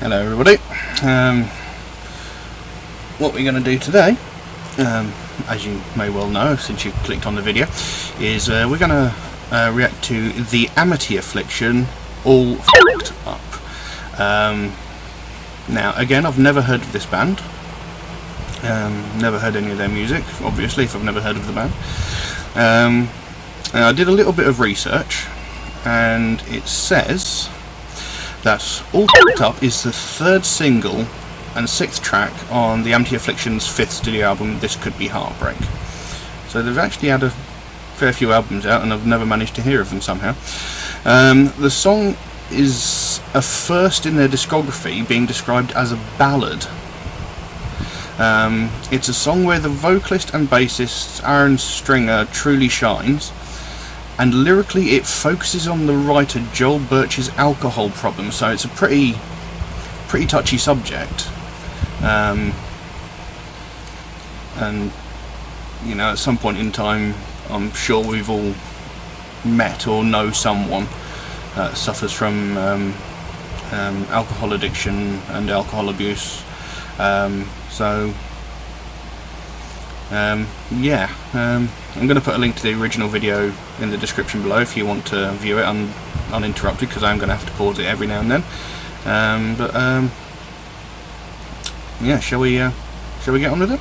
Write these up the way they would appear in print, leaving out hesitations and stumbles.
Hello everybody. What we're going to do today, as you may well know since you clicked on the video, is we're going to react to the Amity Affliction, All Fucked Up. Now again, I've never heard of this band, never heard any of their music, obviously, if I've never heard of the band. I did a little bit of research, and it says that All Fucked Up is the third single and sixth track on the Amity Affliction's fifth studio album, This Could Be Heartbreak. So they've actually had a fair few albums out, and I've never managed to hear of them somehow. The song is a first in their discography, being described as a ballad. It's a song where the vocalist and bassist Aaron Stringer truly shines, and lyrically it focuses on the writer Joel Birch's alcohol problem, so it's a pretty touchy subject. And you know, at some point in time, I'm sure we've all met or know someone that suffers from alcohol addiction and alcohol abuse. Yeah, I'm going to put a link to the original video in the description below if you want to view it uninterrupted, because I'm going to have to pause it every now and then. Yeah, shall we get on with it?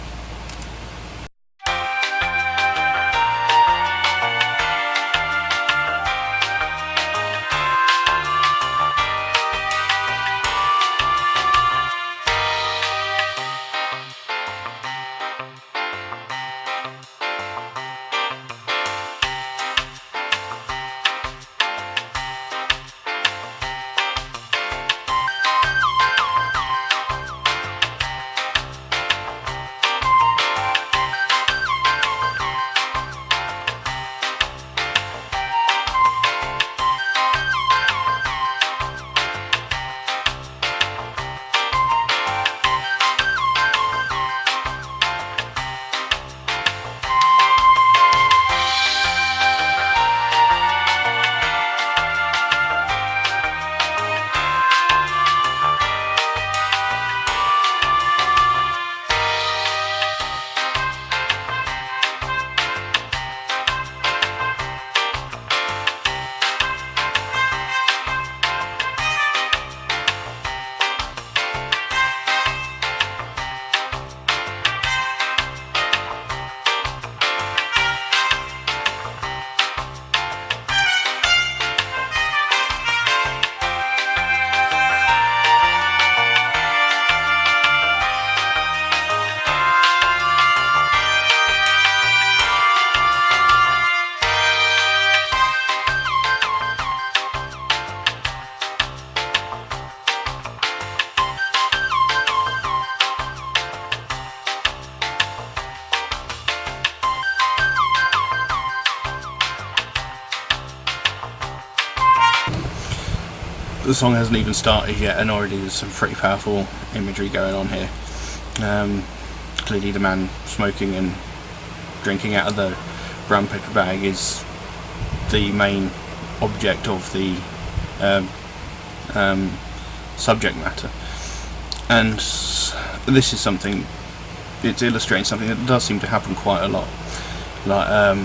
The song hasn't even started yet, and already there's some pretty powerful imagery going on here. Clearly the man smoking and drinking out of the brown paper bag is the main object of the subject matter, and this is something, it's illustrating something that does seem to happen quite a lot, like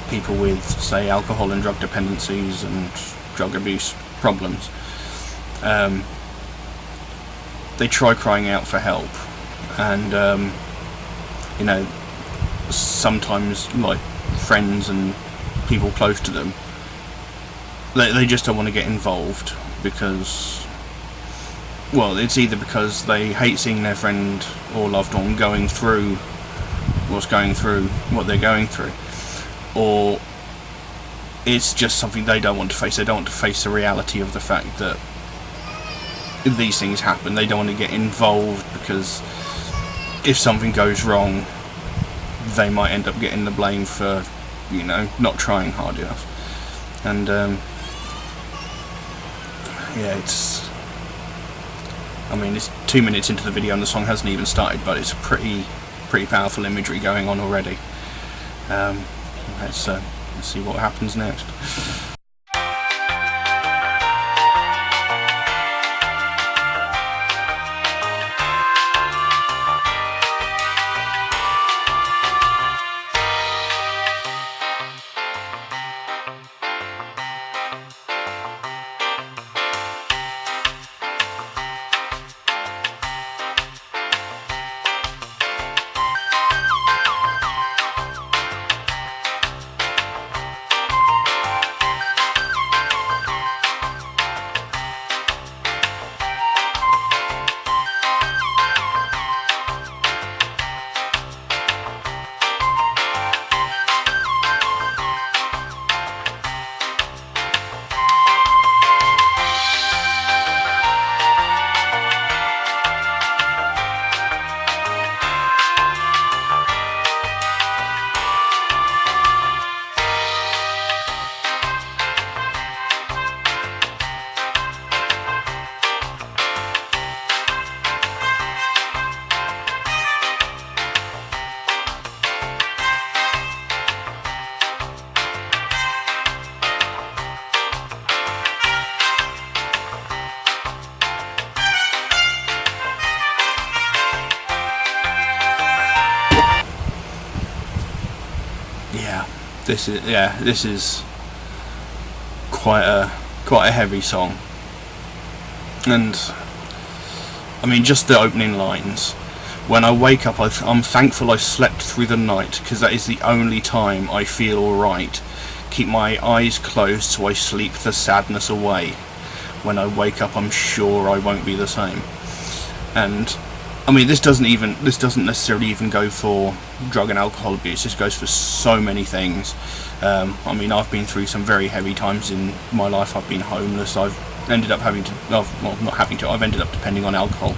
people with, say, alcohol and drug dependencies and drug abuse problems. They try crying out for help, and you know, sometimes, like, friends and people close to them, they just don't want to get involved because, well, it's either because they hate seeing their friend or loved one going through what they're going through, or it's just something they don't want to face. They don't want to face the reality of the fact that these things happen. They don't want to get involved because if something goes wrong, they might end up getting the blame for, you know, not trying hard enough. And yeah, I mean, it's 2 minutes into the video and the song hasn't even started, but it's pretty powerful imagery going on already. Let's see what happens next. This is quite a heavy song. And I mean, just the opening lines. When I wake up, I'm thankful I slept through the night, because that is the only time I feel alright. Keep my eyes closed so I sleep the sadness away. When I wake up, I'm sure I won't be the same. And I mean, this doesn't necessarily even go for drug and alcohol abuse. This goes for so many things. I mean, I've been through some very heavy times in my life. I've been homeless. I've ended up I've ended up depending on alcohol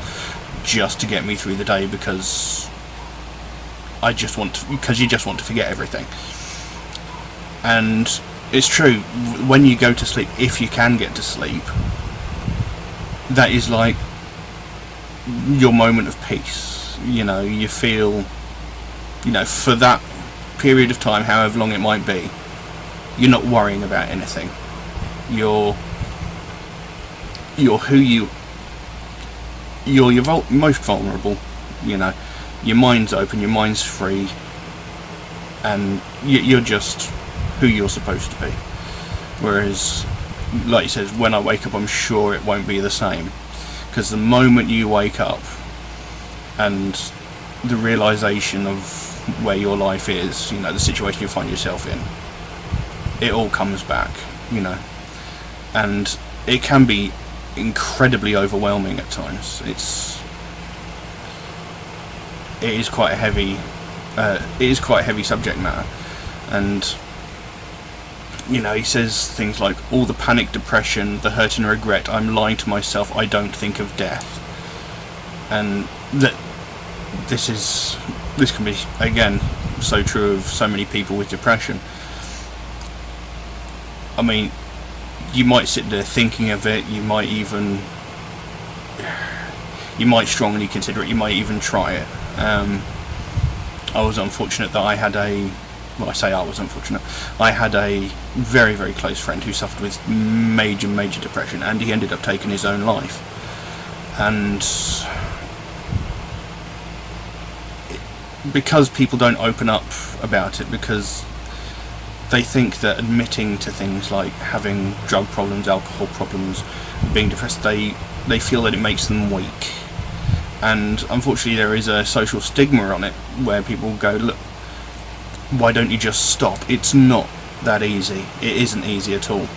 just to get me through the day, because you just want to forget everything. And it's true, when you go to sleep, if you can get to sleep, that is like your moment of peace. You feel, for that period of time, however long it might be, you're not worrying about anything. You're most vulnerable. Your mind's open, your mind's free, and you're just who you're supposed to be. Whereas, like he says, when I wake up, I'm sure it won't be the same. Because the moment you wake up and the realization of where your life is, the situation you find yourself in, it all comes back, and it can be incredibly overwhelming at times. It is quite a heavy subject matter. And he says things like, all the panic, depression, the hurt and regret, I'm lying to myself, I don't think of death. And that this can be, again, so true of so many people with depression. I mean, you might sit there thinking of it, you might strongly consider it, you might even try it. I was unfortunate that I had a very, very close friend who suffered with major depression, and he ended up taking his own life. And because people don't open up about it, because they think that admitting to things like having drug problems, alcohol problems, being depressed, they feel that it makes them weak. And unfortunately there is a social stigma on it, where people go, look, why don't you just stop? It's not that easy. It isn't easy at all.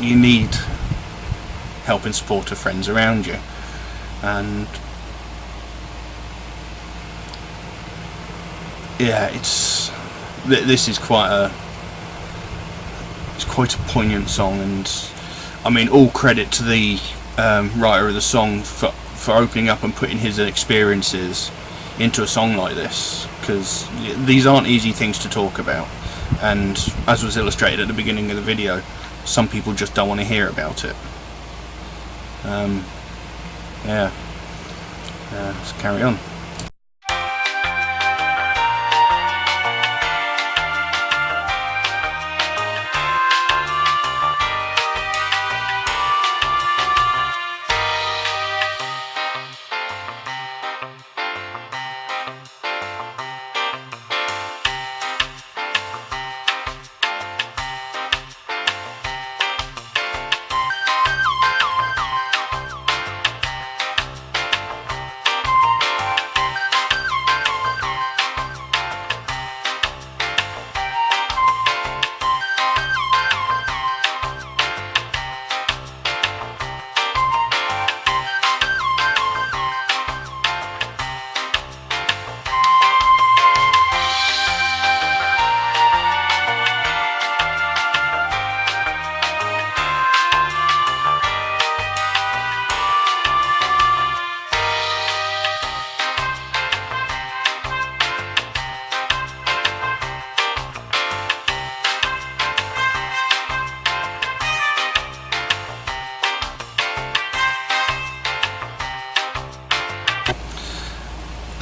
You need help and support of friends around you. And yeah, this is quite a poignant song. And I mean, all credit to the writer of the song for opening up and putting his experiences into a song like this, because these aren't easy things to talk about, and as was illustrated at the beginning of the video, some people just don't want to hear about it. Let's carry on.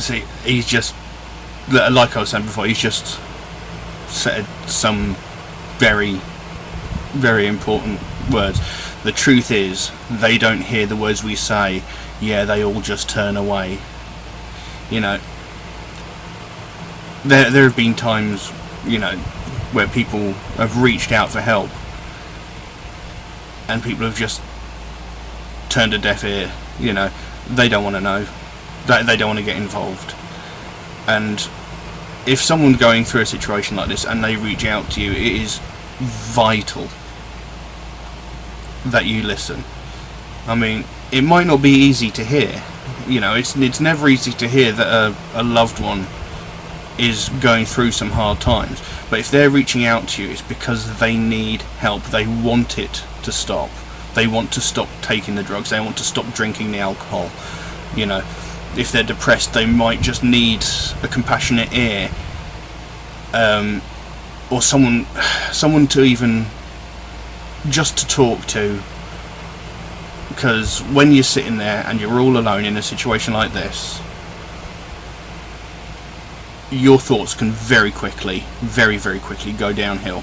See, he's just, like I was saying before, he's just said some very, very important words. The truth is, they don't hear the words we say, they all just turn away. there have been times, you know, where people have reached out for help and people have just turned a deaf ear. You know, they don't want to know, they don't want to get involved. And if someone's going through a situation like this and they reach out to you, it is vital that you listen. I mean, it might not be easy to hear, you know, it's never easy to hear that a loved one is going through some hard times, but if they're reaching out to you, it's because they need help. They want it to stop. They want to stop taking the drugs. They want to stop drinking the alcohol. You know, if they're depressed, they might just need a compassionate ear, or someone to even just to talk to. Because when you're sitting there and you're all alone in a situation like this, your thoughts can very very quickly go downhill.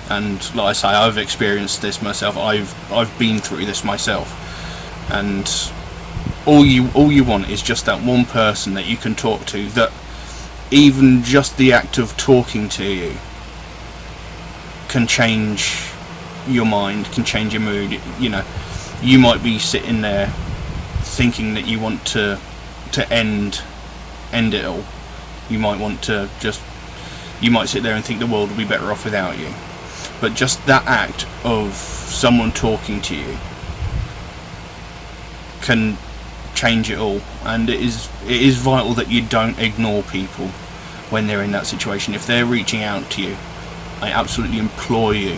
And like I say, I've experienced this myself. I've been through this myself. And all you want is just that one person that you can talk to, that even just the act of talking to you can change your mind, can change your mood. You know, you might be sitting there thinking that you want to end it all. You might want to you might sit there and think the world will be better off without you. But just that act of someone talking to you can change it all. And it is vital that you don't ignore people when they're in that situation. If they're reaching out to you, I absolutely implore you,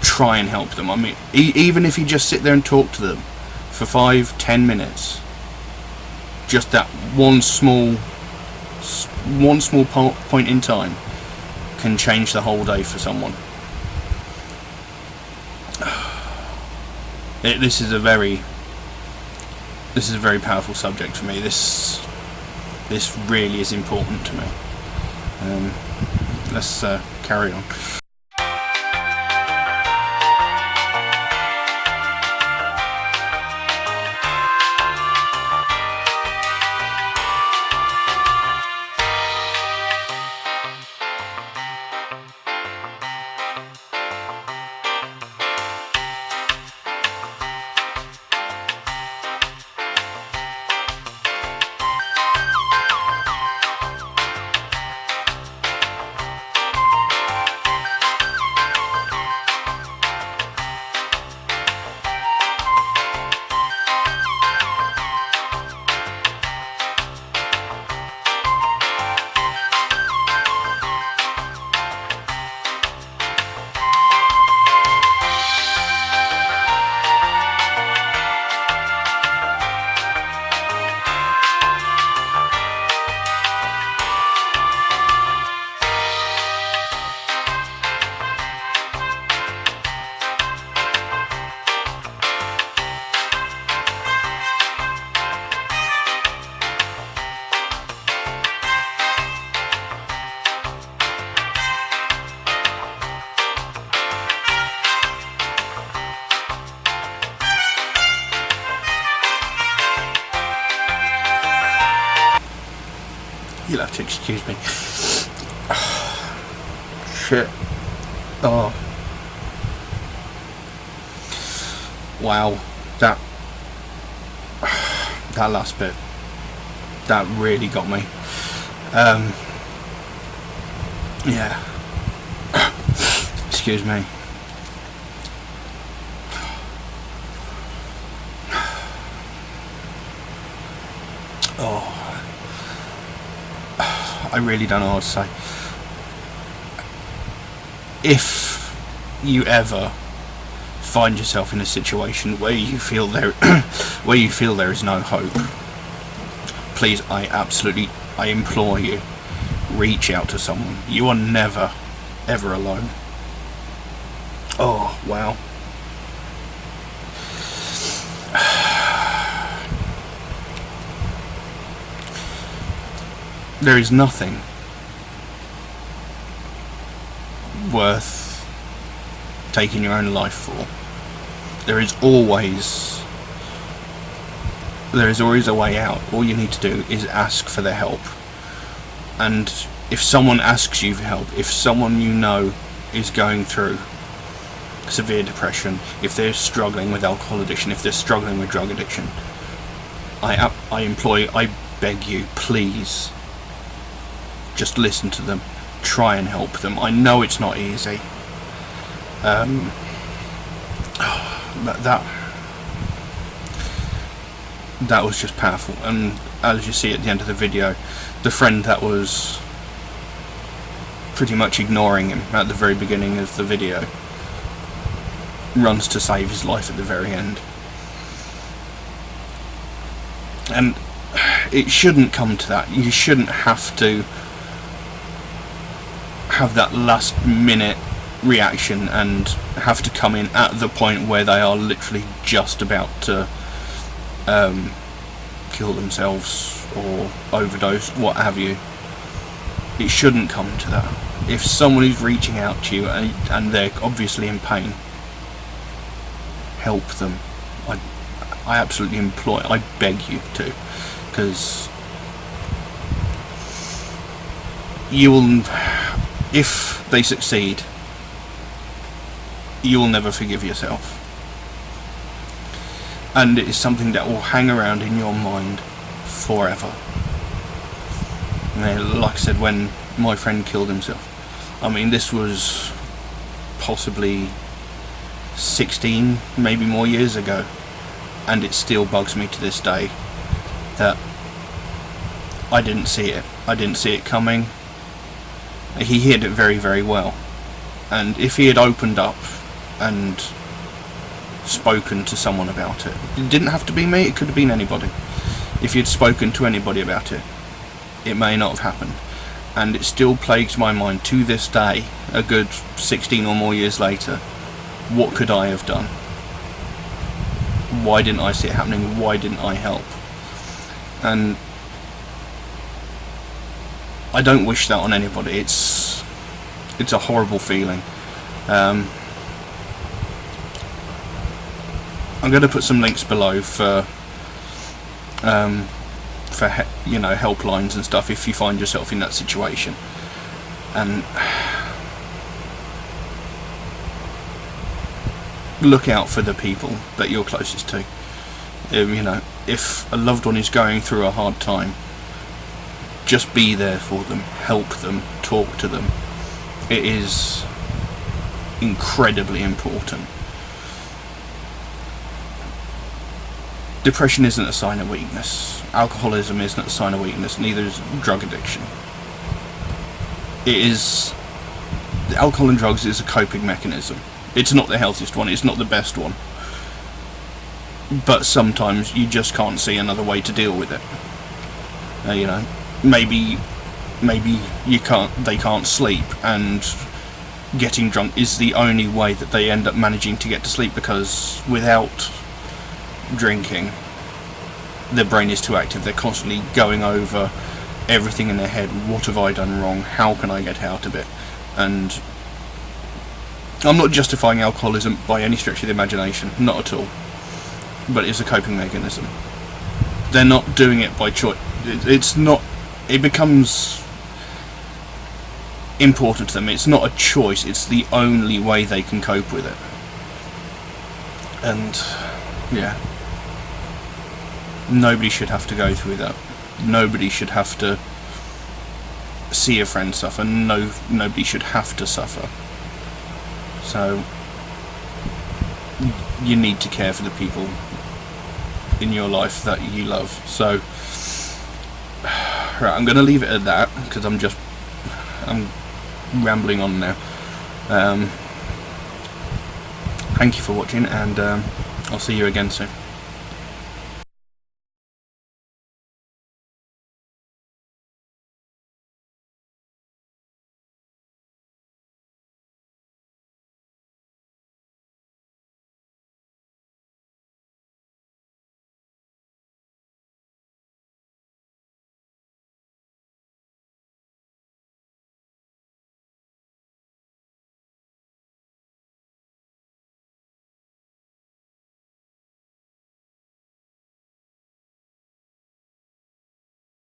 try and help them. I mean, even if you just sit there and talk to them for 5-10 minutes, just that one small point in time can change the whole day for someone. This is a very powerful subject for me. This really is important to me. Let's carry on. You'll have to excuse me. Shit. Oh. Wow. That last bit, that really got me. Yeah. Excuse me. Oh. I really don't know what to say. If you ever find yourself in a situation where you feel there is no hope, please, I implore you, reach out to someone. You are never ever alone. Oh wow. There is nothing worth taking your own life for. There is always a way out. All you need to do is ask for their help. And if someone asks you for help, if someone you know is going through severe depression, if they're struggling with alcohol addiction, if they're struggling with drug addiction, I beg you, please, just listen to them, try and help them. I know it's not easy. That was just powerful. And as you see at the end of the video, the friend that was pretty much ignoring him at the very beginning of the video runs to save his life at the very end. And it shouldn't come to that. You shouldn't have to have that last minute reaction and have to come in at the point where they are literally just about to kill themselves or overdose, what have you. It shouldn't come to that. If someone is reaching out to you and they're obviously in pain, help them. I absolutely I beg you to, because you will, if they succeed, you will never forgive yourself, and it is something that will hang around in your mind forever. And like I said, when my friend killed himself, I mean, this was possibly 16, maybe more years ago, and it still bugs me to this day that I didn't see it. I didn't see it coming. He hid it very, very well, and if he had opened up and spoken to someone about it didn't have to be me, it could have been anybody. If he had spoken to anybody about it, it may not have happened. And it still plagues my mind to this day, a good 16 or more years later. What could I have done? Why didn't I see it happening? Why didn't I help? And I don't wish that on anybody. It's a horrible feeling. I'm going to put some links below for you know, helplines and stuff if you find yourself in that situation. And look out for the people that you're closest to. You know, if a loved one is going through a hard time, just be there for them, help them, talk to them. It is incredibly important. Depression isn't a sign of weakness. Alcoholism isn't a sign of weakness. Neither is drug addiction. Alcohol and drugs is a coping mechanism. It's not the healthiest one, it's not the best one, but sometimes you just can't see another way to deal with it. You know, maybe they can't sleep, and getting drunk is the only way that they end up managing to get to sleep, because without drinking, their brain is too active. They're constantly going over everything in their head. What have I done wrong? How can I get out of it? And I'm not justifying alcoholism by any stretch of the imagination, not at all, but it's a coping mechanism. They're not doing it by choice. It becomes important to them. It's not a choice, it's the only way they can cope with it. And yeah, nobody should have to go through that. Nobody should have to see a friend suffer. Nobody should have to suffer. So you need to care for the people in your life that you love. So right, I'm going to leave it at that, because I'm rambling on now. Thank you for watching, and I'll see you again soon.